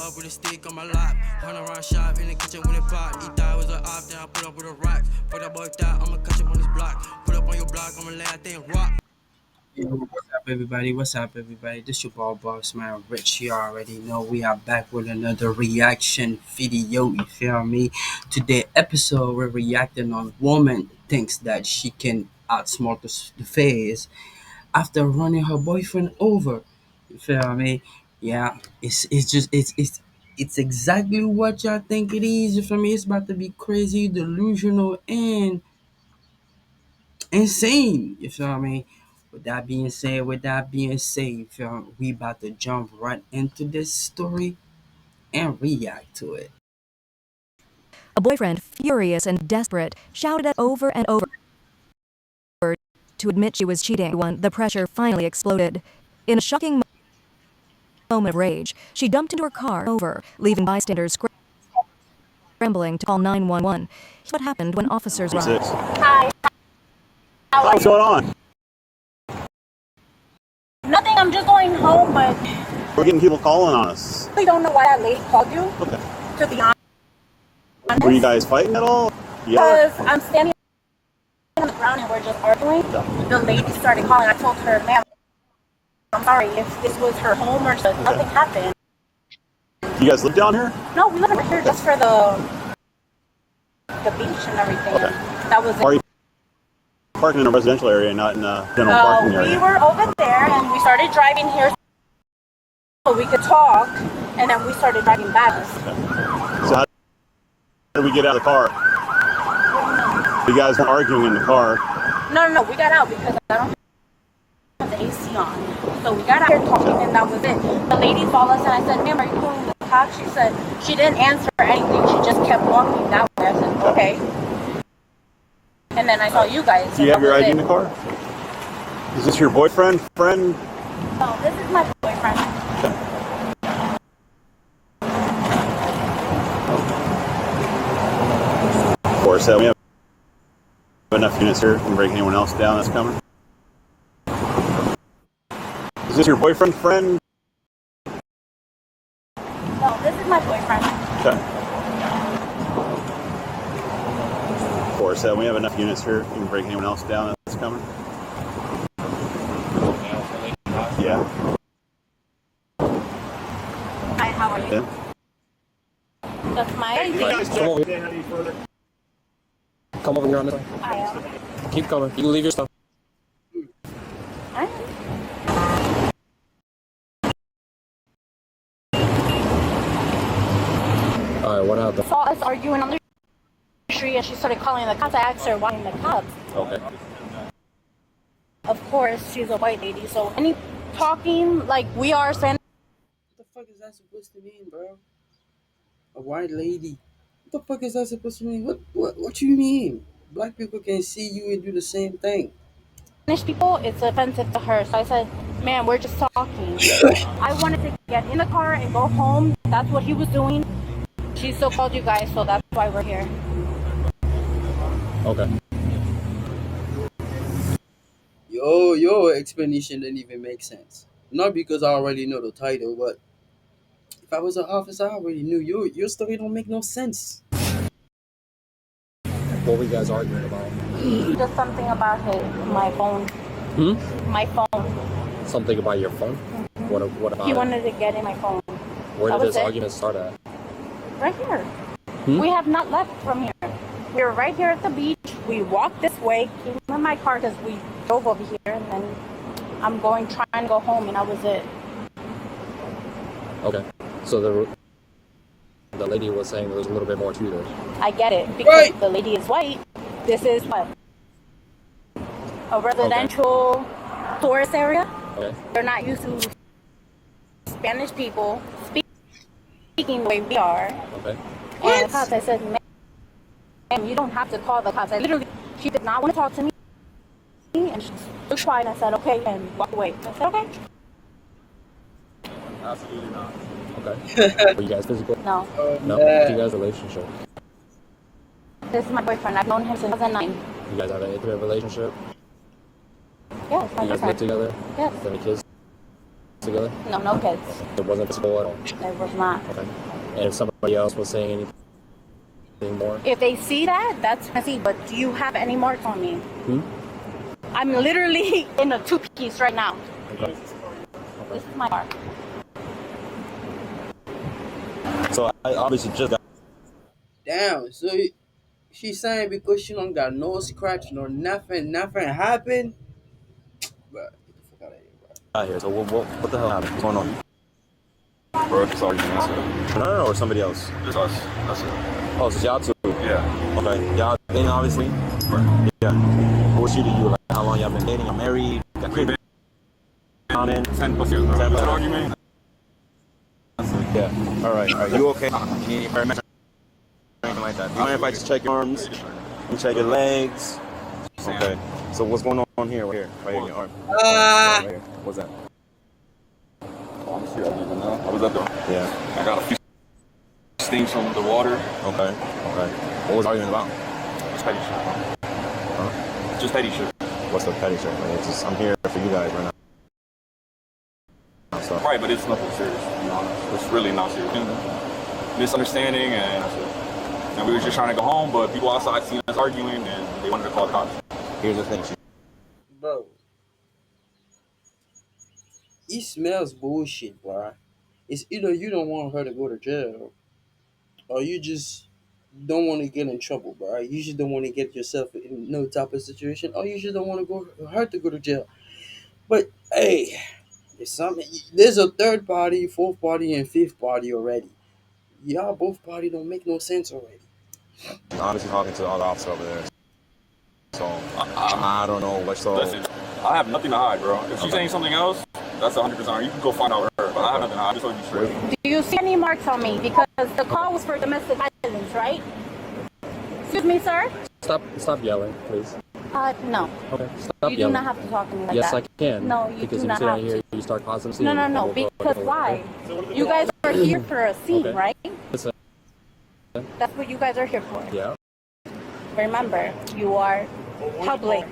up with a stick on my lap. 100 round shot in the kitchen when it pop. He thought it was an op, then I put up with a rock. Fuck that boy thought I'ma catch him on his block. Put up on your block, I'ma lay that thing rock. Yo, what's up, everybody? What's up, everybody? This your ball boss, man. Rich, you already know we are back with another reaction video. You feel me? Today episode, we're reacting on woman thinks that she can outsmart the phase after running her boyfriend over. You feel me? Yeah, it's exactly what y'all think it is. You feel me? It's about to be crazy, delusional, and insane. You feel me? With that being said, you feel me? We about to jump right into this story and react to it. A boyfriend, furious and desperate, shouted at over and over to admit she was cheating. When the pressure finally exploded. In a shocking moment of rage, she dumped into her car over, leaving bystanders scrambling to call 911. What happened when officers arrived? Hi. What's going on? Nothing, I'm just going home, but We're getting people calling on us. we don't know why that lady called you, Okay. to be honest. Were you guys fighting at all? Yeah. Because I'm standing on the ground and we're just arguing. The lady started calling. I told her, ma'am, I'm sorry if this was her home or just nothing happened. You guys live down here? No, we live over here just for the beach and everything. Okay. That was Are it. you parking in a residential area, not in a general parking We area? were over there and we started driving here so we could talk, and then we started driving back. So how did we get out of the car? You guys were arguing in the car. No, we got out because I don't have the AC on. So we got out here talking and that was it. The lady followed us and I said, ma'am, are you calling the cops? She said, she didn't answer anything. She just kept walking that way. I said, okay. And then I saw you guys. Do you have your ID in the car? Is this your boyfriend, friend? No, this is my boyfriend. Of course, we have enough units here to break anyone else down that's coming. Is this your boyfriend, friend? No, this is my boyfriend. Okay. Of course, we have enough units here to break anyone else down that's coming. Yeah. Hi, how are you? Yeah. That's my ID. Come over here on this side. I am. Keep coming. You can leave your stuff. I am. Alright, what happened? Saw us arguing on the street and she started calling the cops. I asked her why the cops. Okay. Of course, she's a white lady, so any talking like we are Spanish. What the fuck is that supposed to mean, bro? A white lady. What the fuck is that supposed to mean? What you mean? Black people can see you and do the same thing. People, it's offensive to her. So I said, man, we're just talking. I wanted to get in the car and go home. That's what he was doing. She still called you guys, so that's why we're here. Okay. Your explanation didn't even make sense. Not because I already know the title, but if I was an officer, I already knew your story don't make no sense. What were you guys arguing about? Just something about my phone. My phone. Something about your phone? What about He it? wanted to get in my phone. Where That did was this it. argument start at? Right here. We have not left from here. We were right here at the beach. We walked this way, came in my car because we drove over here, and then I'm trying to go home, and that was it. Okay. So the lady was saying there was a little bit more to this. I get it because Right. the lady is white. This is what? A residential tourist area. Okay. They're not used to Spanish people speaking the way we are. Okay. And the cops, I said, ma'am, you don't have to call the cops. She did not want to talk to me. And she tried, and I said, okay, and walk away. I said, okay. Absolutely not. Okay. Were you guys physical? No, No. What's you guys' relationship? this is my boyfriend. I've known him since 2009. You guys have an intimate relationship? Yes, my You guys live boyfriend. together? Yes. Any kids together? No, no kids. It wasn't physical at all? It was not. Okay. And if somebody else was saying anything more? If they see that, that's messy. But do you have any marks on me? Hmm? I'm literally in a two-piece right now. Okay. This is my mark. So I obviously just got. Damn. So she's saying because she don't got no scratch, no nothing happened. But get the fuck out of here, bro. Out here. So what the hell happened? What's going on? Bro, just arguing, that's it. No, or somebody else? Just us, that's it. Oh, so y'all two. Yeah. Okay. Y'all dating, obviously? Right. Yeah. What she to you? Like, how long y'all been dating? Y'all married? Got We've been down in? 10 plus years, bro. 10 That's plus. an argument. That's it. Yeah. All right. Are you okay? You need any paramedics? Anything like that? Mind if I just check your arms? You check your legs? Okay. So what's going on here? Right here. Right here in your arm. Right here. What's that? Honestly, I don't even know. I was at the. Yeah. I got a few stings from the water. Okay. Okay. What was arguing about? Just petty shit. Huh? Just petty shit. What's the petty shit? Like, it's just, I'm here for you guys right now. So, Right, but it's nothing serious, to be honest. It's really not serious. Misunderstanding, and that's it. And we were just trying to go home, but people outside seen us arguing, and they wanted to call the cops. here's the thing. Bro. It smells bullshit, bro. It's either you don't want her to go to jail, or you just don't want to get in trouble, bro. You just don't want to get yourself in no type of situation, or you just don't want to go her to go to jail. But hey, there's something. There's a third party, fourth party, and fifth party already. Y'all both party don't make no sense already. I'm obviously talking to the other officer over there. So, I don't know what's so. Listen, I have nothing to hide, bro. If she's saying something else, that's 100%. You can go find out her, but I have nothing to hide. I just told you straight. Do you see any marks on me? Because the call was for domestic violence, right? Excuse me, sir? Stop yelling, please. No. Okay, stop You do yelling. not have to talk to me like Yes, that. I can. No, you because do if not you sit have out here, to. you start causing a scene. No, no, and no. we'll go Because over it, why? okay? You guys are here for a scene, Okay. right? Listen, That's what you guys are here for. yeah. Remember, you are public.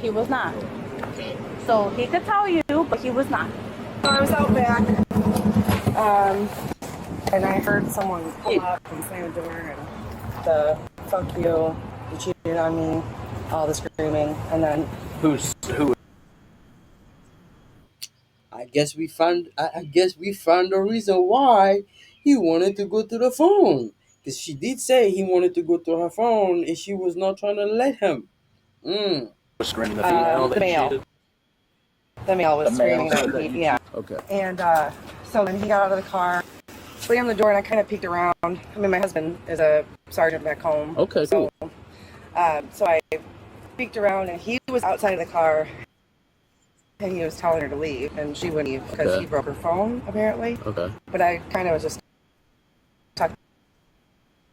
He was not. So he could tell you, but he was not. I was out back, and I heard someone pull up and slam the door, and the "fuck you," "you cheated on me," all the screaming, and then Who? I guess we found. I guess we found the reason why he wanted to go to the phone. Because she did say he wanted to go to her phone, and she was not trying to let him. Screaming the the male. The male was screaming male. at me, yeah. Okay. And so then he got out of the car, slammed the door, and I kind of peeked around. I mean, my husband is a sergeant back home. Okay, so, cool. So I peeked around, and he was outside of the car, and he was telling her to leave, and she wouldn't leave because Okay. he broke her phone, apparently. Okay. But I kind of was just tucked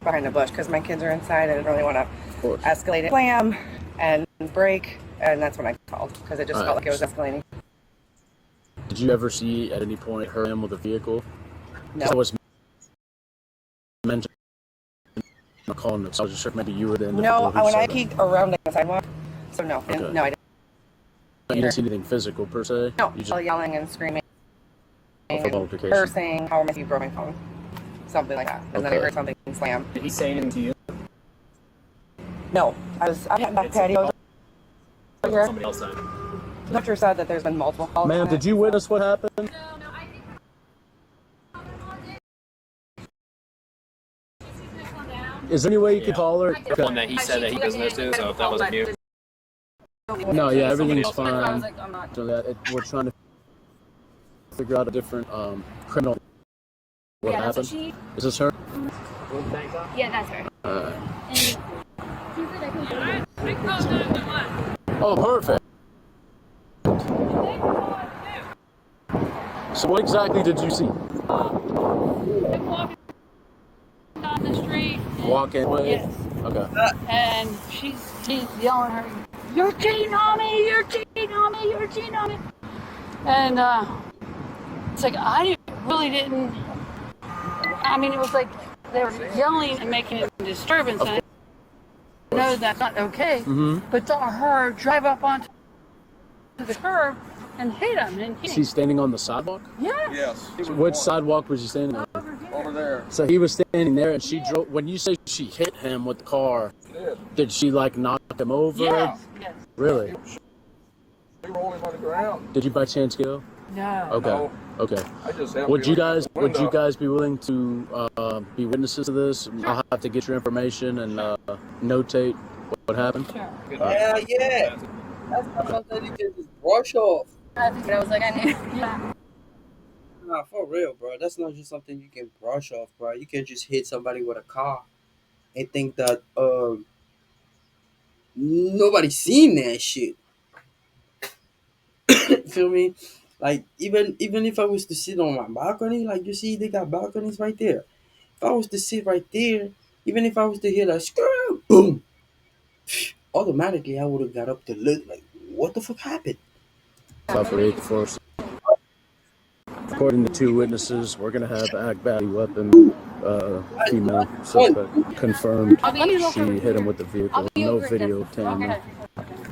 behind the bush because my kids are inside. I didn't really want to Of course. escalate it. Slam and break, and that's when I called because it just felt like it was escalating. Did you ever see at any point him with a vehicle? No. So it was mentioned. I'm calling them. So I was just sure maybe you were the individual. No, who when saw I them. peeked around the sidewalk, so no, Okay. no, I didn't. You didn't see anything physical per se. No, You just all yelling and screaming, for and multiplication. cursing, how much you broke my phone, something like that. And then I Okay. heard something slam. Did he say anything to you? No, I had back patio over here. Somebody else said. The doctor said that there's been multiple calls. Ma'am, on did it. you witness what happened? Is there any way you could call her? The one that he said that he doesn't know to, so if that wasn't you. No, yeah, everything's Somebody else. fine. So that we're trying to figure out a different criminal. What Yeah, that's what happened? she. Is this her? Yeah, that's her. And she said I couldn't. Oh, perfect. So what exactly did you see? I'm walking down the street. Walking away? Yes. Okay. And she's yelling at her, "You're cheating on me! You're cheating on me! You're cheating on me!" And it's like I really didn't. I mean, it was like they were yelling and making a disturbance. And I know that's not okay. Mm-hmm. But saw her drive up onto the curb and hit him. And She's standing on the sidewalk? yes. Yes. Which sidewalk was she standing on? Over there. So he was standing there, and she drove. When you say she hit him with the car, did she like knock him over? Yes. Yes. Really? We were always on the ground. Did you by chance go? No. Okay. No. Okay. I just Would you guys be willing to be witnesses to this? I'll have to get your information and notate what happened. Sure. Yeah. That's not something you can just brush off. I think I was like, I knew. Yeah. Nah, for real, bro. That's not just something you can brush off, bro. You can't just hit somebody with a car and think that nobody's seen that shit. Feel me? Like even if I was to sit on my balcony, like you see, they got balconies right there. If I was to sit right there, even if I was to hear that scream, boom, automatically I would have got up to look like, what the fuck happened? Operate force. According to two witnesses, we're gonna have aggravated weapon. Female suspect confirmed. She hit him with the vehicle. No video camera.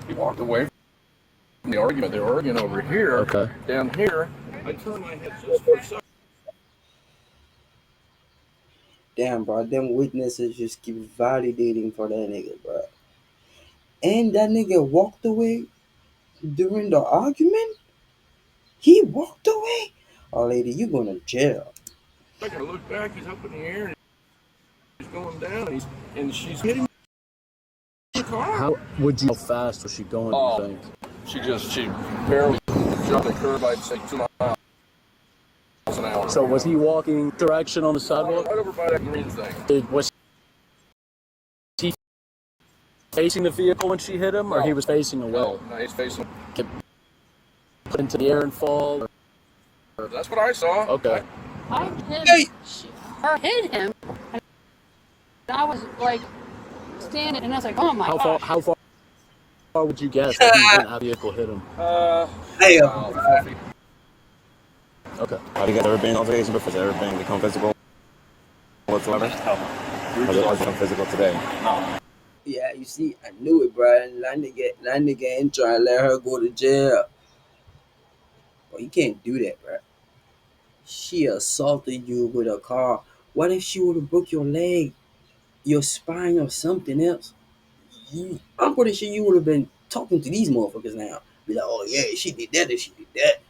He walked away from the argument. They were arguing over here. Okay. Down here. I turned my head just for a second. Damn, bro, them witnesses just keep validating for that nigga, bro. And that nigga walked away during the argument? He walked away? Oh, lady, you going to jail. I gotta look back. He's up in the air. And he's going down. And she's hitting the car. How would you? How fast was she going? You think? She barely jumped the curb. I'd say 2 miles an hour. So was he walking direction on the sidewalk? Right over by that green thing. Was he facing the vehicle when she hit him, or he was facing away? No, he's facing. Put into the air and fall? That's what I saw. Okay. I hit her hit him, and I was like standing, and I was like, oh my gosh. How far would you guess that he went out the vehicle hit him? Hey, Okay. Have you guys ever been in altercation before? Has it ever been become physical whatsoever? Has it become physical today? No. yeah, you see, I knew it, bro. That nigga ain't trying to let her go to jail. But you can't do that, bro. She assaulted you with a car. What if she would have broke your leg, your spine, or something else? I'm pretty sure you would have been talking to these motherfuckers now. Be like, oh yeah, she did that and she did that.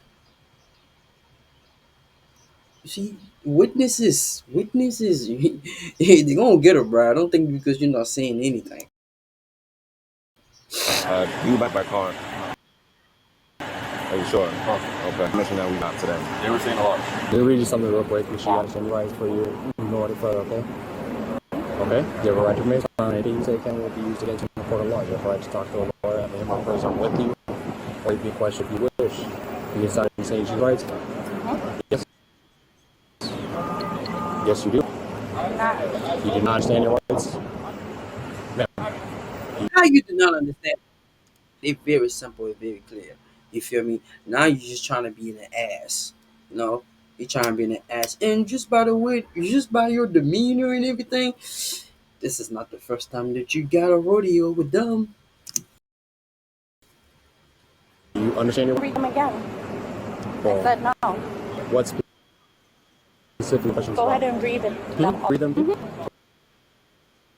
You see, witnesses, they gonna get her, bro. I don't think because you're not saying anything. You back by car. Are you sure? Okay. Mention that we not today. They were saying a lot. Let me read you something real quick. You should have some rights for you. Ignore it further, okay? Okay? You have a right to remain silent. Anything you say can will be used against you in the court of law. You have a right to talk to a lawyer and him or person with you, or you can question if you wish. You can sign and say your rights. Yes. Yes, you do. You do not understand your rights? No. How you do not understand? They're very simple and very clear. You feel me? Now you're just trying to be an ass. You know? You're trying to be an ass. And just by the way, just by your demeanor and everything, this is not the first time that you got a rodeo with them. You understand your rights? Read them again. I said no. What specific questions? Go ahead and read them. Read them? Mm-hmm.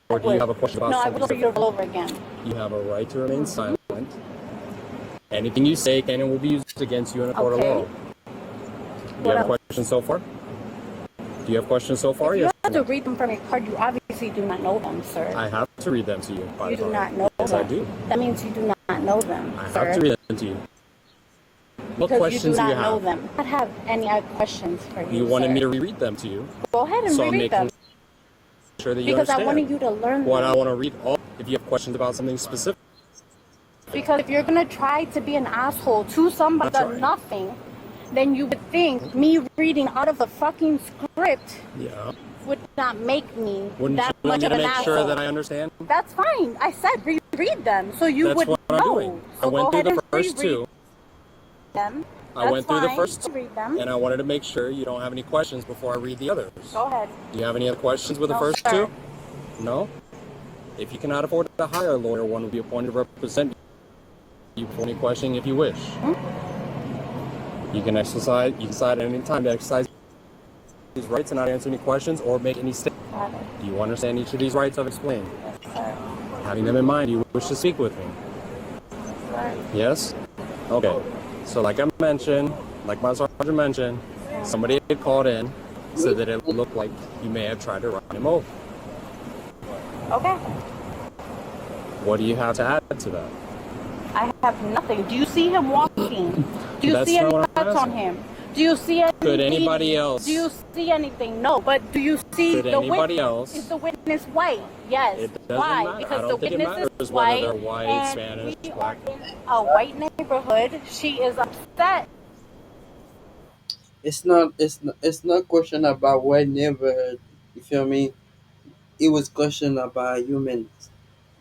Or do you have a question about No, I something? will read it all over again. You have a right to remain silent. Anything you say can and will be used against you in a court of law. Do you have questions so far? Do you have questions so far? If you Yes. have to read them from your card, you obviously do not know them, sir. I have to read them to you. You do not know Yes, them. I do. That means you do not know them, I sir. have to read them to you. What Because questions you do do you not know have? them. I don't have any questions for you, You wanted sir. me to reread them to you. Go ahead and So I'm reread them. making sure that you Because I understand. wanted you to learn What them. I want to read all. If you have questions about something specific, Because if you're going to try to be an asshole to somebody That's that right. nothing, then you would think me reading out of a fucking script yeah. would not make me Wouldn't that you much like me of to an make asshole. sure that I understand? That's fine. I said reread them so you That's would what I'm know. doing. So I went go through ahead the and first reread two. them. I went through the first two, Read them. and I wanted to make sure you don't have any questions before I read the others. Go ahead. Do you have any other questions with the No, first sir. two? No? If you cannot afford to hire a lawyer, one will be appointed to represent you for any questioning if you wish. You can exercise. You can decide at any time to exercise these rights and not answer any questions or make any statements. Do you understand each of these rights I've explained? Having them in mind, you wish to speak with me? Yes? Okay. So like I mentioned, like my sergeant mentioned, somebody had called in, said that it looked like you may have tried to run him over. Okay. What do you have to add to that? I have nothing. Do you see him walking? Do you That's see any not what I'm cuts on asking. him? Do you see any Could anybody bleeding? else? Do you see anything? No. But do you see Could the anybody witness? else? Is the witness white? Yes. It doesn't Why? matter. I Because don't the think it witness matters is whether white, they're white, and Spanish, we black. are in a white neighborhood. She is upset. It's not question about what neighborhood. You feel me? It was question about humans.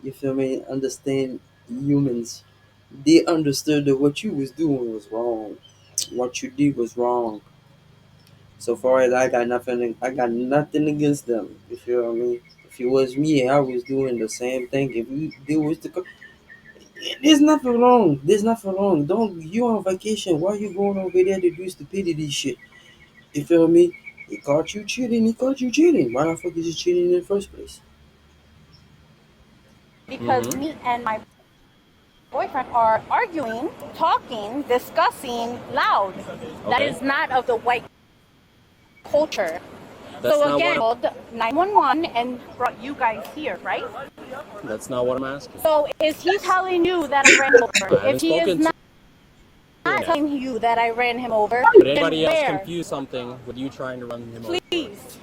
You feel me? Understand humans. They understood that what you was doing was wrong. What you did was wrong. So far as I got nothing against them. You feel me? If it was me, I was doing the same thing. If you there was there's nothing wrong. There's nothing wrong. Don't you on vacation? Why you going over there to do stupidity shit? You feel me? He caught you cheating. He caught you cheating. Why the fuck is you cheating in the first place? Because me and my boyfriend are arguing, talking, discussing loud. That Okay. is not of the white culture. That's So not again, what called 911 and brought you guys here, right? that's not what I'm asking. So is he telling you that I ran him over? I haven't If he is spoken to not him. telling you that I ran him over, Could then anybody else where? confuse something with you trying to run him over? Please,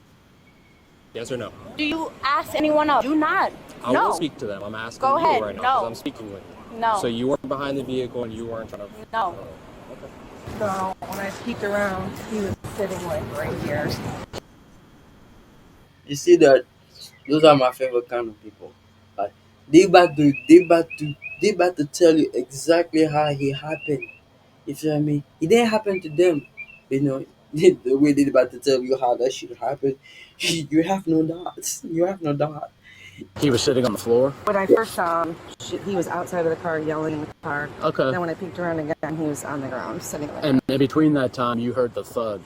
Yes or no? do you ask anyone else? Do not. I No. will speak to them. I'm asking Go you ahead. right now because No. I'm speaking with you. No. So you weren't behind the vehicle and you weren't trying to. No. So when I peeked around, he was sitting like right here. You see that? Those are my favorite kind of people. Like they about to tell you exactly how it happened. You feel me? It didn't happen to them. You know, the way they about to tell you how that shit happened. You have no doubts. You have no doubt. He was sitting on the floor. When I first saw him, he was outside of the car yelling in the car. Okay. Then when I peeked around again, he was on the ground sitting there. And in between that time, you heard the thud.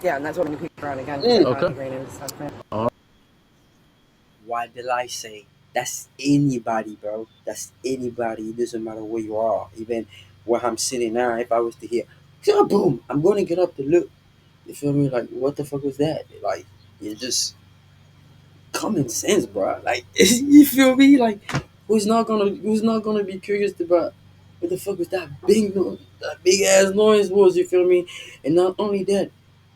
Yeah, and that's when you peeked around again. Okay. He ran into something. Why did I say? That's anybody, bro. That's anybody. It doesn't matter where you are. Even where I'm sitting now, if I was to hear, boom, I'm gonna get up to look. You feel me? Like, what the fuck was that? Like, it's just common sense, bro. Like, you feel me? Like, who's not gonna be curious about what the fuck was that that big ass noise was? You feel me? And not only that,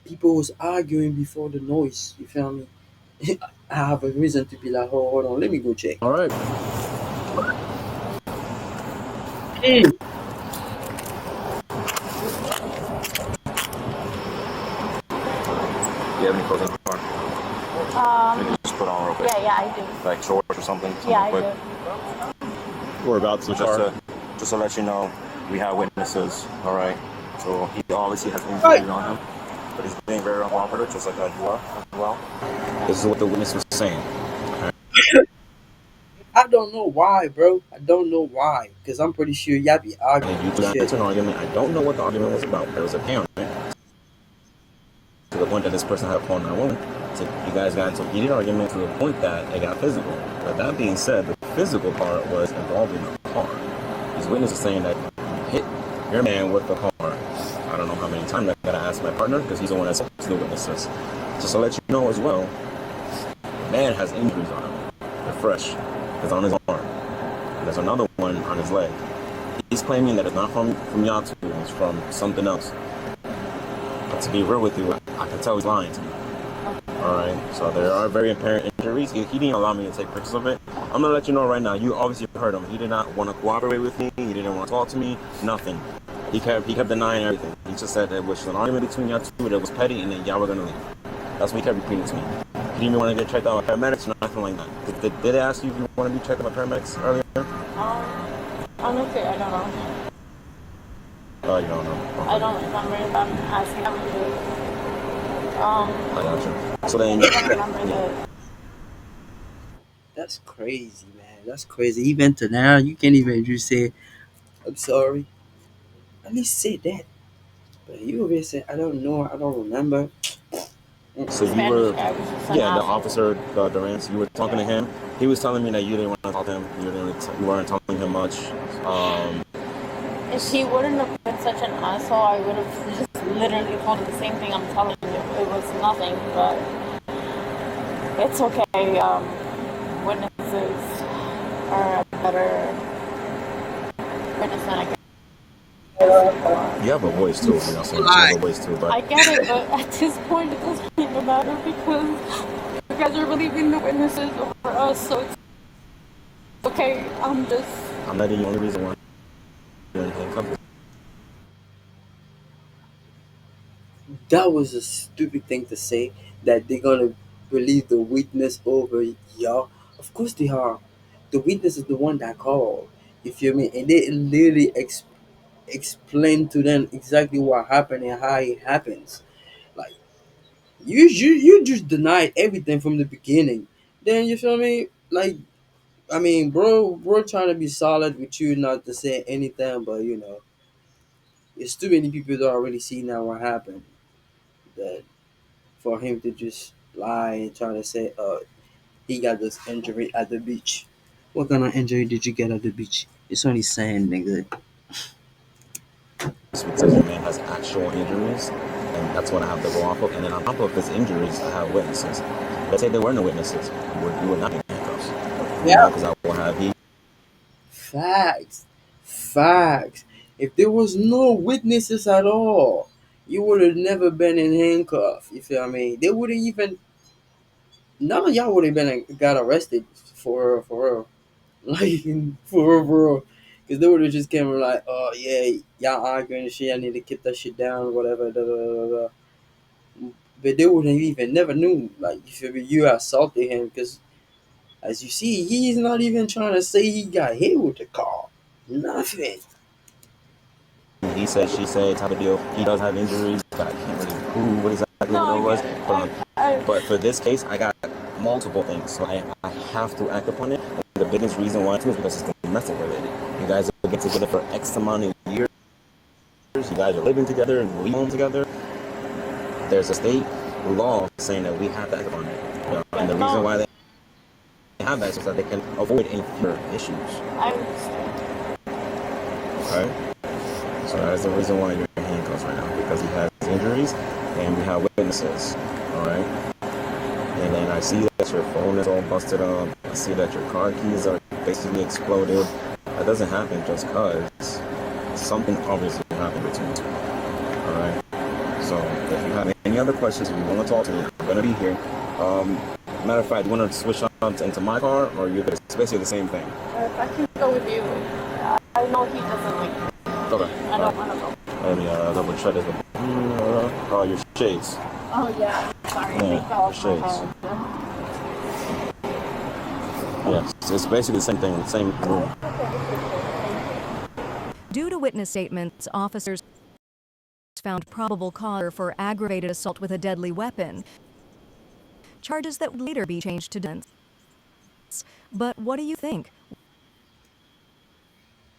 people was arguing before the noise. You feel me? I have a reason to be like, hold on, let me go check. All right. Hey, You have any clothes in the car? Maybe just put on real quick. Yeah, I do. Like shorts or something. Yeah, I quick. do. We're about to So just to let you know, we have witnesses. All right. So he obviously has injuries on him, but he's being very uncooperative, just like you are as well. This is what the witness was saying. I don't know why, bro. I don't know why. Because I'm pretty sure y'all be arguing And you and got shit. into an argument. I don't know what the argument was about. There was apparent to the point that this person had a phone 911. So you guys got into a heated argument to the point that it got physical. But that being said, the physical part was involved in the car. These witnesses are saying that you hit your man with the car. I don't know how many times I gotta ask my partner because he's the one that's the witnesses. Just to let you know as well, the man has injuries on him. They're fresh. It's on his arm. And there's another one on his leg. He's claiming that it's not from y'all two, it's from something else. But to be real with you, I can tell he's lying to me. Alright, so there are very apparent injuries. He didn't allow me to take pictures of it. I'm gonna let you know right now, you obviously heard him. He did not want to cooperate with me, he didn't want to talk to me, nothing. He kept denying everything. He just said there was an argument between y'all two that was petty and then y'all were gonna leave. That's what he kept repeating to me. He didn't even want to get checked out by paramedics or nothing like that. Did they ask you if you want to be checked out by paramedics earlier? Honestly, I don't know. Oh, you don't know. I don't remember if I'm asking him to do it. I got you. So then, I don't remember the. That's crazy, man. That's crazy. Even to now, you can't even just say, I'm sorry. At least say that. You over here say, I don't know, I don't remember. So you Spanish were, guy was just an yeah, the asshole. officer Durant. You were talking to him. He was telling me that you didn't want to talk to him. You weren't telling him much. If he wouldn't have been such an asshole, I would have just literally told him the same thing I'm telling you. It was nothing, but it's okay. Witnesses are a better witness than I guess. You have a voice too. You know, so you have a voice too. I But get it, but at this point, it doesn't even matter because you guys are believing the witnesses over us, so it's okay. I'm I'm not the only reason why you're in handcuffs. That was a stupid thing to say, that they're gonna believe the witness over y'all. Of course they are. The witness is the one that called. You feel me? And they literally explain to them exactly what happened and how it happens. Like you just denied everything from the beginning. Then you feel me? Like I mean, bro, trying to be solid with you, not to say anything, but there's too many people that already see now what happened. That for him to just lie and try to say, he got this injury at the beach. What kind of injury did you get at the beach? It's only sand, nigga. It's because the man has actual injuries, and that's what I have to go off of. And then on top of his injuries, I have witnesses. Let's say there were no witnesses, you would not be in handcuffs. Yeah. Because I will have he. Facts. Facts. If there was no witnesses at all, you would have never been in handcuffs. You feel me? They would have even none of y'all would have been got arrested for real. Like for real. Cause they would have just came and like, oh yeah, y'all arguing and shit, I need to keep that shit down, whatever, da, da, da, da. But they wouldn't even never knew, like, you feel me, you assaulted him, because as you see, he's not even trying to say he got hit with the car. Nothing. He said, she said type of deal. He does have injuries, but I can't really prove what exactly no, what it was. I But for this case, I got multiple things, so I have to act upon it. And the biggest reason why too is because it's domestic related. You guys have been together for X amount of years. You guys are living together and leaving home together. There's a state law saying that we have to act upon it. And the reason why they have that is so that they can avoid any future issues. I understand. Right? So that is the reason why you're in handcuffs right now, because he has injuries and we have witnesses. Alright? And then I see that your phone is all busted up. I see that your car keys are basically exploded. That doesn't happen just because something obviously happened between you two. Alright? So if you have any other questions, if you want to talk to me, I'm gonna be here. Matter of fact, you want to switch on into my car, or you're gonna, it's basically the same thing. If I can go with you, I know he doesn't like me. Okay. I don't want to go. Let me double check this. Oh, your shades. Oh yeah, sorry, Yeah, they fell off my shades. head. Yeah, it's basically the same thing, same room. Due to witness statements, officers found probable cause for aggravated assault with a deadly weapon, charges that would later be changed to defense. But what do you think?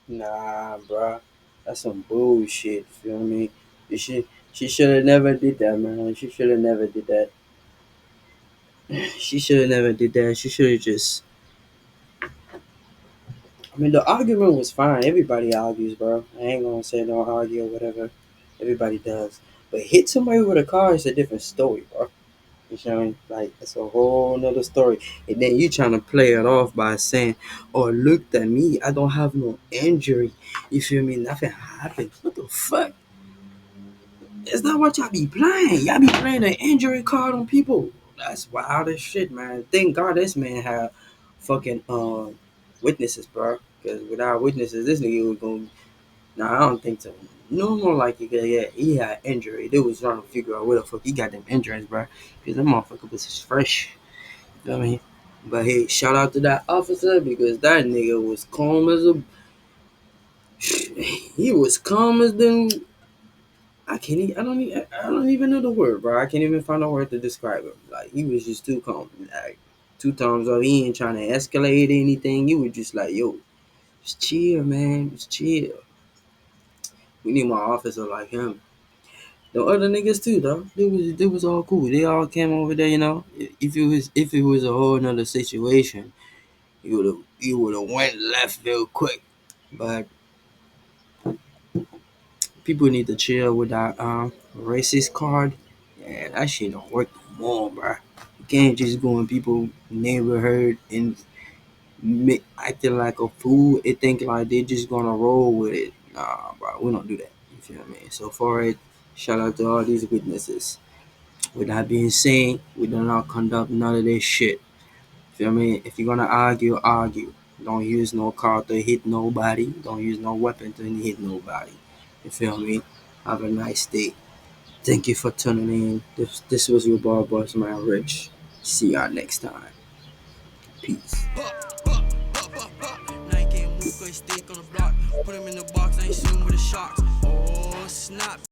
Nah, bruh. That's some bullshit, feel me? She should have never did that, man. She should have never did that. She should have never did that. She should have just. I mean, the argument was fine. Everybody argues, bro. I ain't gonna say don't argue or whatever. Everybody does. But hit somebody with a car is a different story, bro. You know what I mean? Like, it's a whole nother story. And then you trying to play it off by saying, oh, look at me. I don't have no injury. You feel me? Nothing happened. What the fuck? It's not what y'all be playing. Y'all be playing an injury card on people. That's wild as shit, man. Thank God this man had fucking witnesses, bro. Because without witnesses, this nigga was going. Nah, I don't think so. No more like yeah, he had injury. They was trying to figure out where the fuck he got them injuries, bro. Because that motherfucker was fresh. You know what I mean? But hey, shout out to that officer because that nigga was calm as a. He was calm as them. I can't. I don't even know the word, bro. I can't even find a word to describe him. Like he was just too calm. Like 2 times up, he ain't trying to escalate anything. He was just like, yo, just chill, man. Just chill. We need more officer like him. The other niggas too, though. They was all cool. They all came over there, you know. If it was a whole nother situation, you would have went left real quick. But people need to chill with that racist card. Yeah, that shit don't work no more, bruh. You can't just go in people's neighborhood and acting like a fool. It think like they just gonna roll with it. Nah, bro, we don't do that. You feel me? So for it, shout out to all these witnesses. With that being said, we do not conduct none of this shit. Feel me? If you're gonna argue, argue. Don't use no car to hit nobody. Don't use no weapon to hit nobody. You feel me? Have a nice day. Thank you for tuning in. This was your bar boss, man, Rich. See y'all next time. Peace. Stick on the block, put him in the box, I ain't shooting with the shots. Oh, snap.